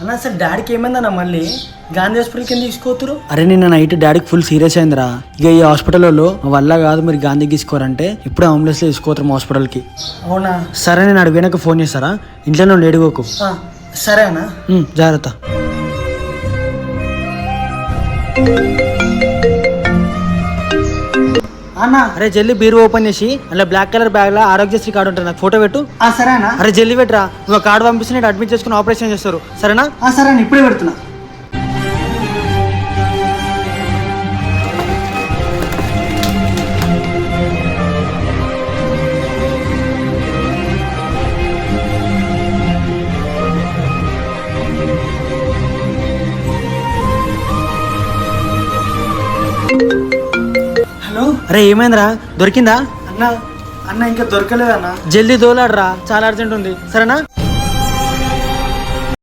అన్న అసలు డాడీకి ఏమైందన్న మళ్ళీ గాంధీ హాస్పిటల్కి ఎందుకు తీసుకోతురు? అరే నిన్న నైట్ డాడీకి ఫుల్ సీరియస్ అయిందిరా. ఇక ఈ హాస్పిటల్లో వల్ల కాదు మీరు గాంధీకి తీసుకోరంటే ఇప్పుడే అంబులెన్స్లో తీసుకోతారు హాస్పిటల్కి. అవునా? సరే నేను అడిగినాక ఫోన్ చేస్తారా? ఇంట్లో నుండి ఏడుకోకు. సరే అన్న. జాగ్రత్త. అన్న అరే జల్లి బీరు ఓపెన్ చేసి అలా బ్లాక్ కలర్ బ్యాగ్ లో ఆరోగ్యశ్రీ కార్డు ఉంటుంది, నాకు ఫోటో పెట్టు. సరే అన్న. అరే జల్లి పెట్టరా, నువ్వు కార్డు పంపిస్తే నేను అడ్మిట్ చేసుకుని ఆపరేషన్ చేస్తారు, సరేనా? సరే అన్న, ఇప్పుడే పెడుతున్నా. హలో. అరే ఏమైందిరా, దొరికిందా? అన్న అన్న ఇంకా దొరకలేదన్న. జల్దీ దోలాడరా, చాలా అర్జెంట్ ఉంది, సరేనా?